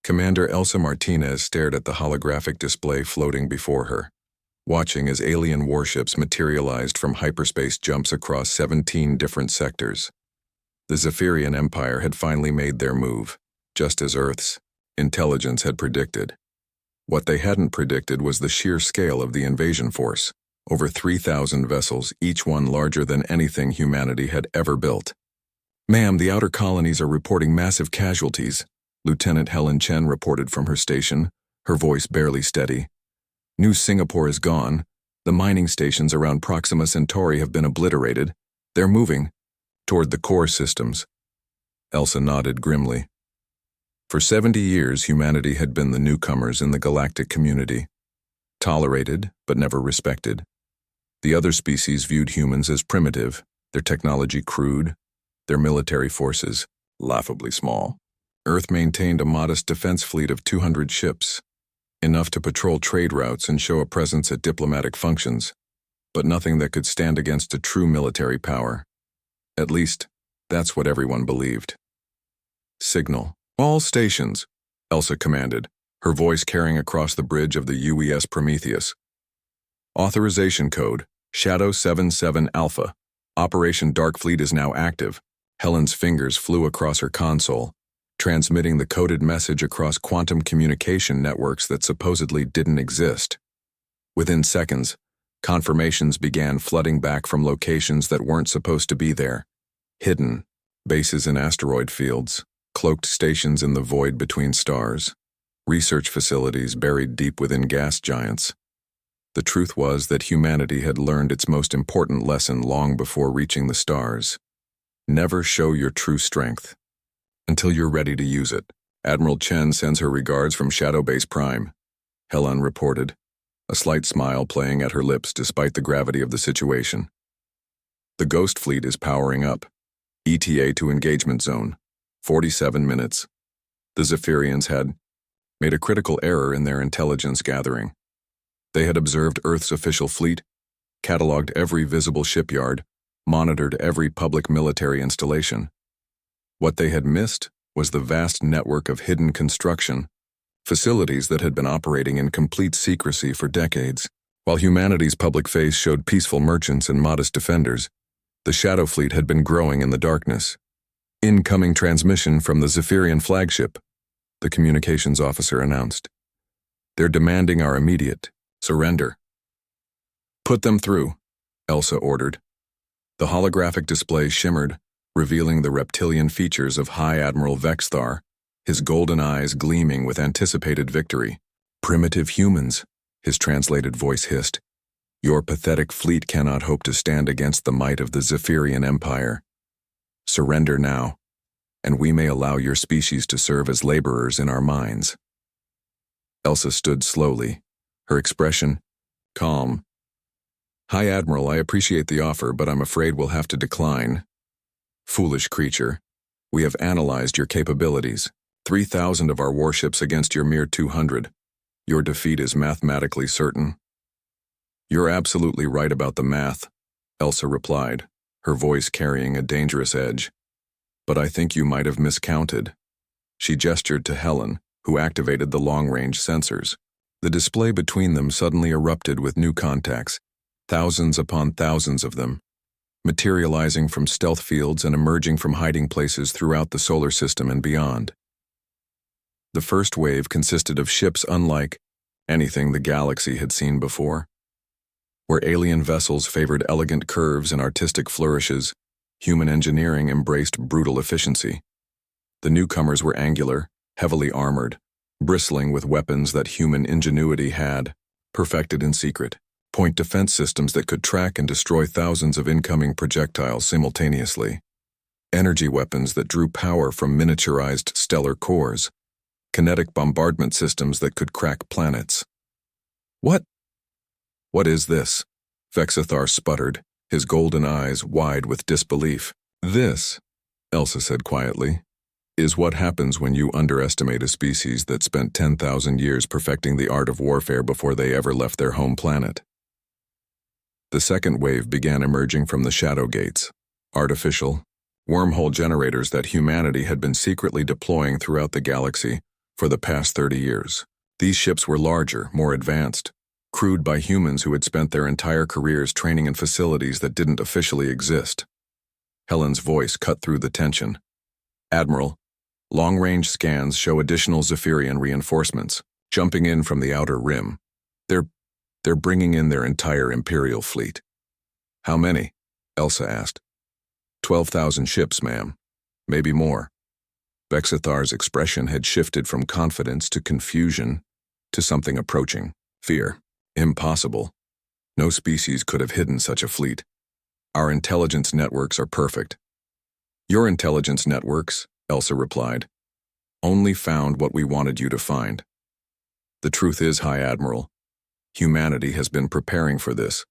Commander Elsa Martinez stared at the holographic display floating before her, watching as alien warships materialized from hyperspace jumps across 17 different sectors. The Zephyrian Empire had finally made their move, just as Earth's intelligence had predicted. What they hadn't predicted was the sheer scale of the invasion force, over 3,000 vessels, each one larger than anything humanity had ever built. "Ma'am, the outer colonies are reporting massive casualties," Lieutenant Helen Chen reported from her station, her voice barely steady. "New Singapore is gone. The mining stations around Proxima Centauri have been obliterated. They're moving toward the core systems." Elsa nodded grimly. For 70 years, humanity had been the newcomers in the galactic community, tolerated but never respected. The other species viewed humans as primitive, their technology crude, their military forces laughably small. Earth maintained a modest defense fleet of 200 ships, enough to patrol trade routes and show a presence at diplomatic functions, but nothing that could stand against a true military power. At least, that's what everyone believed. "Signal. All stations," Elsa commanded, her voice carrying across the bridge of the UES Prometheus. "Authorization code, Shadow 77 Alpha. Operation Dark Fleet is now active." Helen's fingers flew across her console, transmitting the coded message across quantum communication networks that supposedly didn't exist. Within seconds, confirmations began flooding back from locations that weren't supposed to be there. Hidden bases in asteroid fields, cloaked stations in the void between stars, research facilities buried deep within gas giants. The truth was that humanity had learned its most important lesson long before reaching the stars. Never show your true strength until you're ready to use it. "Admiral Chen sends her regards from Shadow Base Prime," Helen reported, a slight smile playing at her lips despite the gravity of the situation. "The Ghost Fleet is powering up. ETA to engagement zone. 47 minutes. The Zephyrians had made a critical error in their intelligence gathering. They had observed Earth's official fleet, cataloged every visible shipyard, monitored every public military installation. What they had missed was the vast network of hidden construction, facilities that had been operating in complete secrecy for decades. While humanity's public face showed peaceful merchants and modest defenders, the Shadow Fleet had been growing in the darkness. "Incoming transmission from the Zephyrian flagship," the communications officer announced. "They're demanding our immediate surrender." "Put them through," Elsa ordered. The holographic display shimmered, revealing the reptilian features of High Admiral Vexthar, his golden eyes gleaming with anticipated victory. "Primitive humans," his translated voice hissed. "Your pathetic fleet cannot hope to stand against the might of the Zephyrian Empire. Surrender now, and we may allow your species to serve as laborers in our mines." Elsa stood slowly, her expression calm. "High Admiral, I appreciate the offer, but I'm afraid we'll have to decline. Foolish creature, we have analyzed your capabilities. 3,000 of our warships against your mere 200. Your defeat is mathematically certain." "You're absolutely right about the math," Elsa replied, her voice carrying a dangerous edge. "But I think you might have miscounted." She gestured to Helen, who activated the long-range sensors. The display between them suddenly erupted with new contacts, thousands upon thousands of them, materializing from stealth fields and emerging from hiding places throughout the solar system and beyond. The first wave consisted of ships unlike anything the galaxy had seen before. Where alien vessels favored elegant curves and artistic flourishes, human engineering embraced brutal efficiency. The newcomers were angular, heavily armored, bristling with weapons that human ingenuity had perfected in secret. Point defense systems that could track and destroy thousands of incoming projectiles simultaneously. Energy weapons that drew power from miniaturized stellar cores. Kinetic bombardment systems that could crack planets. What is this?" Vexithar sputtered, his golden eyes wide with disbelief. "This," Elsa said quietly, "is what happens when you underestimate a species that spent 10,000 years perfecting the art of warfare before they ever left their home planet." The second wave began emerging from the shadow gates, artificial, wormhole generators that humanity had been secretly deploying throughout the galaxy For the past 30 years, these ships were larger, more advanced, crewed by humans who had spent their entire careers training in facilities that didn't officially exist. Helen's voice cut through the tension. "Admiral, long-range scans show additional Zephyrian reinforcements, jumping in from the outer rim. They're bringing in their entire Imperial fleet." "How many?" Elsa asked. 12,000 ships, ma'am. Maybe more." Vexithar's expression had shifted from confidence to confusion to something approaching. Fear. "Impossible. No species could have hidden such a fleet. Our intelligence networks are perfect." "Your intelligence networks," Elsa replied, "only found what we wanted you to find. The truth is, High Admiral, humanity has been preparing for this.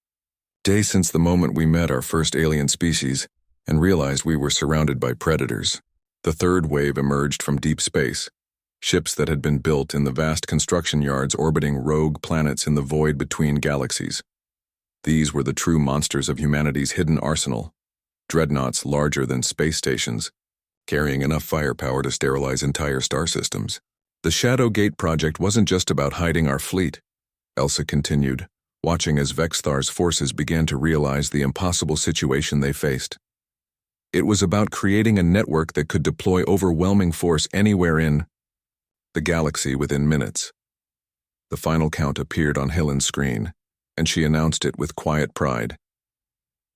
Days since the moment we met our first alien species and realized we were surrounded by predators. The third wave emerged from deep space, ships that had been built in the vast construction yards orbiting rogue planets in the void between galaxies. These were the true monsters of humanity's hidden arsenal, dreadnoughts larger than space stations, carrying enough firepower to sterilize entire star systems. The Shadow Gate project wasn't just about hiding our fleet," Elsa continued, watching as Vexthar's forces began to realize the impossible situation they faced. "It was about creating a network that could deploy overwhelming force anywhere in the galaxy within minutes." The final count appeared on Helen's screen, and she announced it with quiet pride.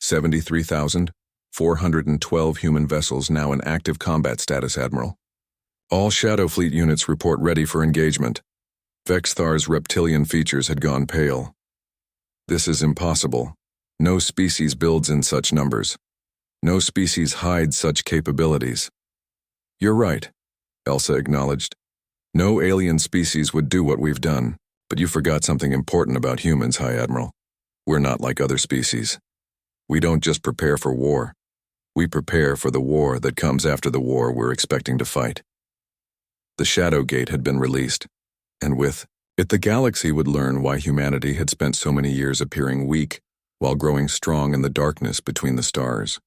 73,412 human vessels now in active combat status, Admiral. All Shadow Fleet units report ready for engagement. Vexthar's reptilian features had gone pale. "This is impossible. No species builds in such numbers. No species hides such capabilities." "You're right," Elsa acknowledged. "No alien species would do what we've done, but you forgot something important about humans, High Admiral. We're not like other species. We don't just prepare for war. We prepare for the war that comes after the war we're expecting to fight." The Shadow Gate had been released, and with it the galaxy would learn why humanity had spent so many years appearing weak while growing strong in the darkness between the stars.